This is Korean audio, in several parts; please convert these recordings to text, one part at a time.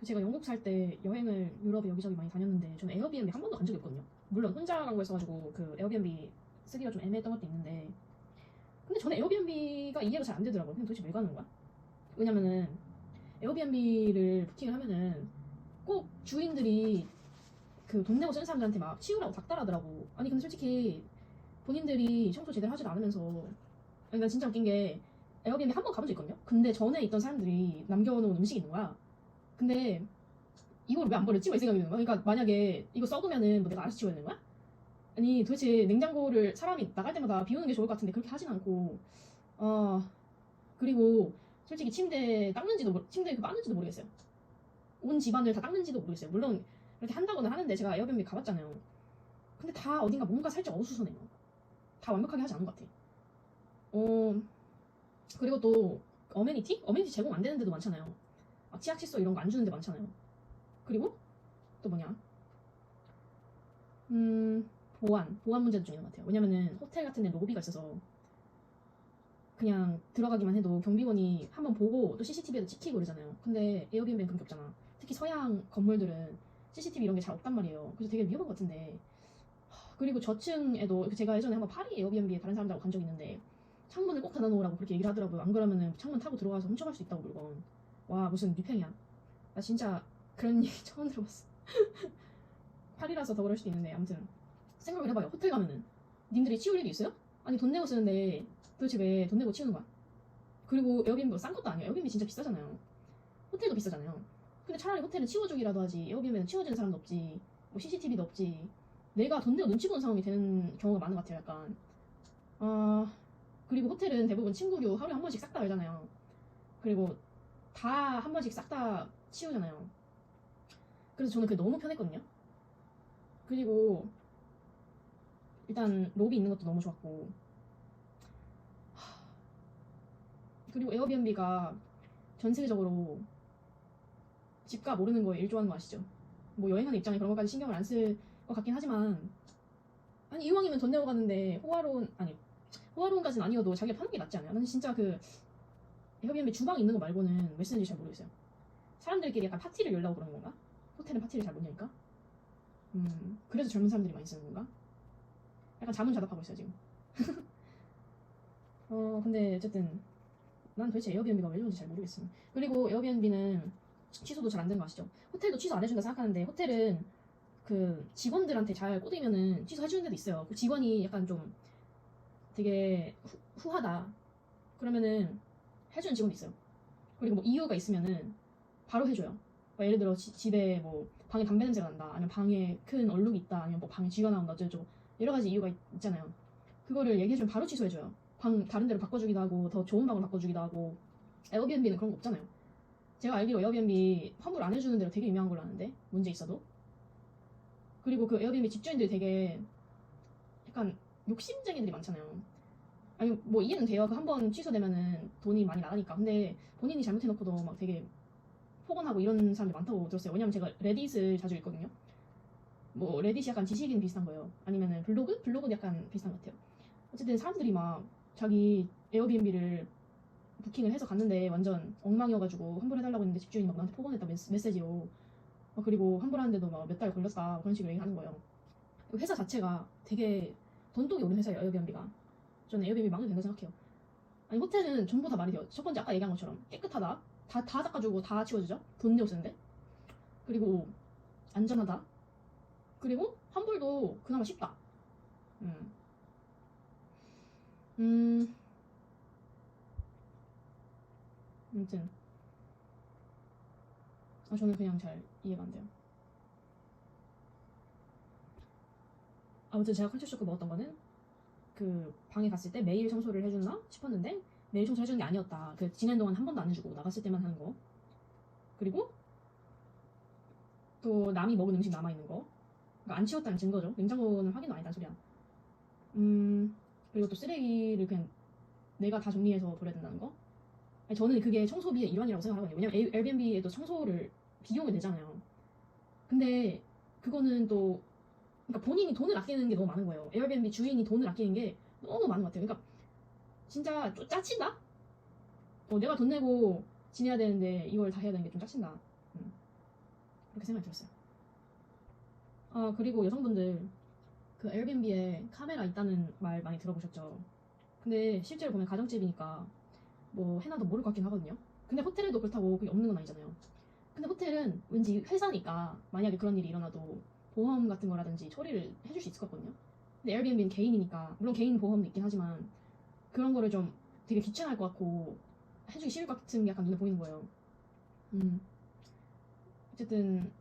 제가 영국 살 때 여행을 유럽에 여기저기 많이 다녔는데 저는 에어비앤비 한 번도 간 적이 없거든요. 물론 혼자 간 거였어가지고 그 에어비앤비 쓰기가 좀 애매했던 것도 있는데, 근데 저는 에어비앤비가 이해가 잘 안 되더라고요. 근데 도대체 왜 가는 거야? 왜냐면은 에어비앤비를 부킹을 하면은 꼭 주인들이 그 돈 내고 쓰는 사람들한테 막 치우라고 닥달하더라고. 아니 근데 솔직히 본인들이 청소 제대로 하지도 않으면서, 아니 난 진짜 웃긴 게 에어비앤비 한 번 가본 적 있거든요. 근데 전에 있던 사람들이 남겨놓은 음식이 있는 거야. 근데 이걸 왜 안 버렸지? 막 이 생각이 드는 거야. 그러니까 만약에 이거 썩으면은 뭐 내가 알아서 치워야 되는 거야? 아니 도대체 냉장고를 사람이 나갈 때마다 비우는 게 좋을 것 같은데 그렇게 하진 않고, 그리고 솔직히 침대 닦는지도 침대 그 빠는지도 모르겠어요. 온 집안을 다 닦는지도 모르겠어요. 물론 이렇게 한다고는 하는데 제가 에어비앤비 가봤잖아요. 근데 다 어딘가 뭔가 살짝 어수선해요. 다 완벽하게 하지 않은 것 같아. 그리고 또 어메니티 제공 안 되는 데도 많잖아요. 막 치약 칫솔 이런 거 안 주는 데 많잖아요. 그리고 또 뭐냐, 보안 문제도 좀 있는 것 같아요. 왜냐면은 호텔 같은 데 로비가 있어서 그냥 들어가기만 해도 경비원이 한번 보고 또 CCTV에도 찍히고 그러잖아요. 근데 에어비앤비는 그런 게 없잖아. 특히 서양 건물들은 CCTV 이런 게 잘 없단 말이에요. 그래서 되게 위험한 것 같은데. 그리고 저층에도 제가 예전에 한번 파리 에어비앤비에 다른 사람들하고 간 적이 있는데 창문을 꼭 닫아놓으라고 그렇게 얘기를 하더라고요. 안 그러면은 창문 타고 들어가서 훔쳐갈 수 있다고 물건. 와 무슨 미팽이야. 나 진짜 그런 얘기 처음 들어봤어. 파리라서 더 그럴 수도 있는데 아무튼 생각을 해봐요. 호텔 가면은 님들이 치울 일이 있어요? 아니 돈 내고 쓰는데 도대체 왜 돈 내고 치우는 거야? 그리고 에어비앤비 뭐 싼 것도 아니야. 에어비앤비 진짜 비싸잖아요. 호텔도 비싸잖아요. 근데 차라리 호텔은 치워주기라도 하지 에어비앤비는 치워주는 사람도 없지, 뭐 CCTV도 없지. 내가 돈 내고 눈치 보는 상황이 되는 경우가 많은 것 같아요. 약간 그리고 호텔은 대부분 침구류 하루에 한 번씩 싹 다 열잖아요. 그리고 다 한 번씩 싹 다 치우잖아요. 그래서 저는 그게 너무 편했거든요. 그리고 일단 로비 있는 것도 너무 좋았고, 그리고 에어비앤비가 전 세계적으로 집값 오르는 거에 일조하는 거 아시죠? 뭐 여행하는 입장에 그런 것까지 신경을 안 쓸 것 같긴 하지만, 아니 이왕이면 돈 내고 가는데 호화로운까지는 아니어도 자기가 파는 게 낫지 않아요? 나는 진짜 그 에어비앤비 주방 있는 거 말고는 왜 쓰는지 잘 모르겠어요. 사람들끼리 약간 파티를 열라고 그러는 건가? 호텔은 파티를 잘 못 여니까? 그래서 젊은 사람들이 많이 쓰는 건가? 약간 자문자답하고 있어요 지금. 근데 어쨌든 난 도대체 에어비앤비가 왜 좋은지 잘 모르겠어요. 그리고 에어비앤비는 취소도 잘 안 되는 거 아시죠? 호텔도 취소 안 해준다 생각하는데 호텔은 그 직원들한테 잘 꼬드기면은 취소해주는 데도 있어요. 그 직원이 약간 좀 되게 후하다 그러면은 해주는 직원도 있어요. 그리고 뭐 이유가 있으면은 바로 해줘요. 뭐 예를 들어 집에 뭐 방에 담배 냄새가 난다, 아니면 방에 큰 얼룩이 있다, 아니면 뭐 방에 쥐가 나온다, 어쩌고 여러 가지 이유가 있잖아요. 그거를 얘기해주면 바로 취소해줘요. 방 다른 데로 바꿔주기도 하고 더 좋은 방으로 바꿔주기도 하고. 에어비앤비는 그런 거 없잖아요. 제가 알기로 에어비앤비 환불 안 해주는 데로 되게 유명한 걸로 아는데, 문제 있어도. 그리고 그 에어비앤비 집주인들이 되게 약간 욕심쟁이들이 많잖아요. 아니 뭐 이해는 돼요. 그 한 번 취소되면은 돈이 많이 나가니까. 근데 본인이 잘못해놓고도 막 되게 폭언하고 이런 사람이 많다고 들었어요. 왜냐면 제가 레딧을 자주 읽거든요. 뭐 레딧이 약간 지식인 비슷한 거예요. 아니면은 블로그? 블로그도 약간 비슷한 것 같아요. 어쨌든 사람들이 막 자기 에어비앤비를 부킹을 해서 갔는데 완전 엉망이어가지고 환불해달라고 했는데 집주인이 막 나한테 폭언했다, 메시지로. 그리고 환불하는데도 막 몇 달 걸렸다 그런 식으로 얘기하는 거예요. 회사 자체가 되게 돈독이 오른 회사예요, 에어비앤비가. 저는 에어비앤비 망해도 된다고 생각해요. 아니 호텔은 전부 다 말이 돼요. 첫 번째 아까 얘기한 것처럼 깨끗하다, 다 닦아주고 다 치워주죠, 돈 내고 쓰는데. 그리고 안전하다. 그리고 환불도 그나마 쉽다. 음, 음, 아무튼 저는 그냥 잘 이해가 안 돼요. 아무튼 제가 컬처 쇼크 먹었던 거는 그 방에 갔을 때 매일 청소를 해줬나 싶었는데 매일 청소 해주는 게 아니었다. 그 지낸 동안 한 번도 안 해주고 나갔을 때만 하는 거. 그리고 또 남이 먹은 음식 남아 있는 거. 그러니까 안 치웠다는 증거죠. 냉장고는 확인도 아니다 소리야. 그리고 또 쓰레기를 그냥 내가 다 정리해서 버려야 된다는 거. 아니, 저는 그게 청소비의 일환이라고 생각하거든요. 왜냐면 에어비앤비에도 청소를 비용을 내잖아요. 근데 그거는 또 그러니까 본인이 돈을 아끼는 게 너무 많은 거예요. 에어비앤비 주인이 돈을 아끼는 게 너무 많은 것 같아요. 그러니까 진짜 좀 짜친다? 내가 돈 내고 지내야 되는데 이걸 다 해야 되는 게 좀 짜친다. 음. 그렇게 생각이 들었어요. 아, 그리고 여성분들 그 에어비앤비에 카메라 있다는 말 많이 들어보셨죠? 근데 실제로 보면 가정집이니까 뭐 해놔도 모를 것 같긴 하거든요. 근데 호텔에도 그렇다고 그게 없는 건 아니잖아요. 근데 호텔은 왠지 회사니까 만약에 그런 일이 일어나도 보험 같은 거라든지 처리를 해줄 수 있을 것 같거든요. 근데 에어비앤비는 개인이니까 물론 개인 보험도 있긴 하지만 그런 거를 좀 되게 귀찮아할 것 같고 해주기 싫을 것 같은 게 약간 눈에 보이는 거예요. 어쨌든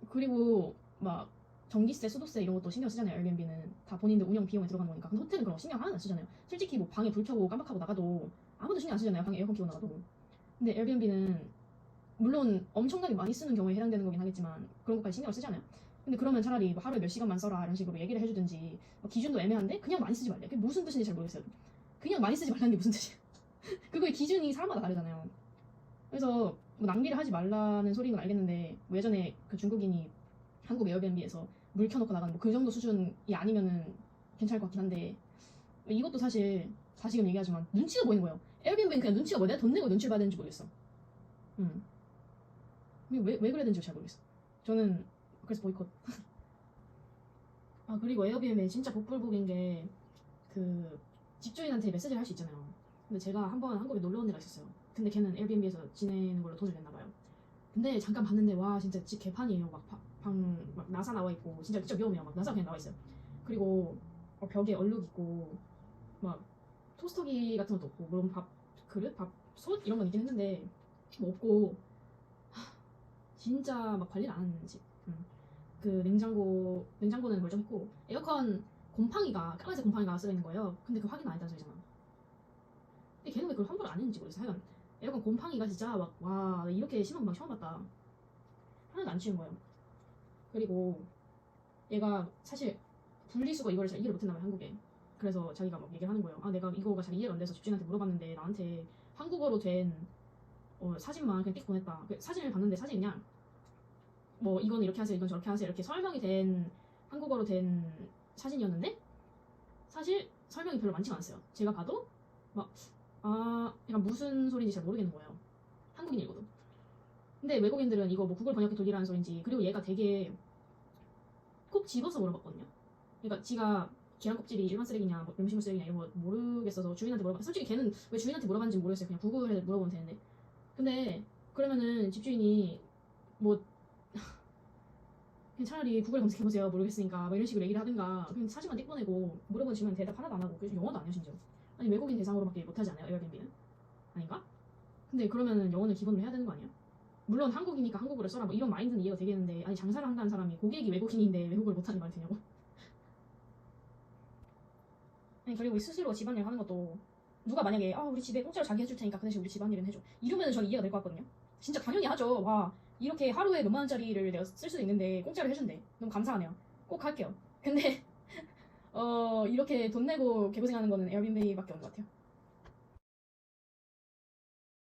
그리고 막 전기세, 수도세 이런 것도 신경 쓰잖아요. 에어비앤비는 다 본인들 운영 비용에 들어가는 거니까. 근데 호텔은 그런 거 신경 하나도 안 쓰잖아요. 솔직히 뭐 방에 불 켜고 깜빡하고 나가도 아무도 신경 안 쓰잖아요. 방에 에어컨 켜고 나가도. 근데 에어비앤비는 물론 엄청나게 많이 쓰는 경우에 해당되는 거긴 하겠지만 그런 것까지 신경을 쓰잖아요. 근데 그러면 차라리 뭐 하루에 몇 시간만 써라 이런 식으로 얘기를 해주든지 뭐 기준도 애매한데 그냥 많이 쓰지 말래. 그게 무슨 뜻인지 잘 모르겠어요. 그냥 많이 쓰지 말라는 게 무슨 뜻이야. 그거의 기준이 사람마다 다르잖아요. 그래서 뭐 낭비를 하지 말라는 소리는 알겠는데 뭐 예전에 그 중국인이 한국 에어비앤비에서 물 켜놓고 나가는 뭐 그 정도 수준이 아니면은 괜찮을 것 같긴 한데 이것도 사실 다시금 얘기하지만 눈치가 보이는 거예요. 에어비앤비는 그냥 눈치가 뭐야? 내가 돈 내고 눈치를 봐야 되는지 모르겠어. 왜 그래야 되는지 잘 모르겠어. 저는 그래서 보이콧. 아, 그리고 에어비앤비 진짜 복불복인 게 그 집주인한테 메시지를 할 수 있잖아요. 근데 제가 한번 한국에 놀러 온 데가 있었어요. 근데 걔는 에어비앤비에서 지내는 걸로 돈을 냈나 봐요. 근데 잠깐 봤는데 와 진짜 집 개판이에요. 막 막 나사 나와 있고 진짜 위험해요. 막 나사 그냥 나와 있어요. 그리고 벽에 얼룩 있고 막 토스터기 같은 것도 없고 물론 밥 그릇, 밥솥 이런 건 있긴 했는데 뭐 없고 진짜 막 관리를 안 하는 집. 그 냉장고는 멀쩡했고 에어컨 곰팡이가 까만색 곰팡이가 쓰여 있는 거예요. 근데 그 확인 안 했다는 소리잖아. 근데 걔는 왜 그걸 환불을 안 했는지 모르겠어. 하여간 에어컨 곰팡이가 진짜 막 와 이렇게 심한 곰팡이 처음 봤다. 하나도 안 치운 거예요. 그리고 얘가 사실 분리수거 이거를 잘 이해를 못했나 봐요, 한국에. 그래서 자기가 막 얘기를 하는 거예요. 아 내가 이거가 잘 이해가 안 돼서 집주인한테 물어봤는데 나한테 한국어로 된 사진만 그냥 띡 보냈다. 그 사진을 봤는데 사진이 그냥 뭐 이건 이렇게 하세요, 이건 저렇게 하세요 이렇게 설명이 된 한국어로 된 사진이었는데 사실 설명이 별로 많지가 않았어요. 제가 봐도 막 약간 무슨 소리인지 잘 모르겠는 거예요. 한국인 읽어도. 근데 외국인들은 이거 뭐 구글 번역기 돌리라는 소리인지 그리고 얘가 되게 꼭 집어서 물어봤거든요. 그러니까 지가 계란 껍질이 일반 쓰레기냐 뭐 음식물 쓰레기냐 이런 거 모르겠어서 주인한테 물어봤. 솔직히 걔는 왜 주인한테 물어봤는지 모르겠어요. 그냥 구글에 물어보면 되는데. 근데 그러면은 집주인이 뭐 그냥 차라리 구글 검색해보세요. 모르겠으니까 막 이런 식으로 얘기를 하든가 그냥 사진만 띡 보내고 물어본 질문 대답 하나도 안 하고 그래서 영어도 안 해요 심지어. 아니 외국인 대상으로밖에 못하지 않아요 에어비앤비는? 아닌가? 근데 그러면은 영어는 기본으로 해야 되는 거 아니야? 물론 한국이니까 한국어를 써라 뭐 이런 마인드는 이해가 되겠는데 아니 장사를 한다는 사람이 고객이 외국인인데 외국어를 못하는 말이 되냐고. 아니 그리고 스스로 집안일 하는 것도 누가 만약에 우리 집에 공짜로 자기 해줄 테니까 그 대신 우리 집안일은 해줘 이러면은 저는 이해가 될 것 같거든요. 진짜 당연히 하죠. 와 이렇게 하루에 몇만 원짜리를 내가 쓸 수도 있는데 공짜로 해준대. 너무 감사하네요. 꼭 할게요. 근데 이렇게 돈 내고 개고생하는 거는 에어비앤비밖에 없는 것 같아요.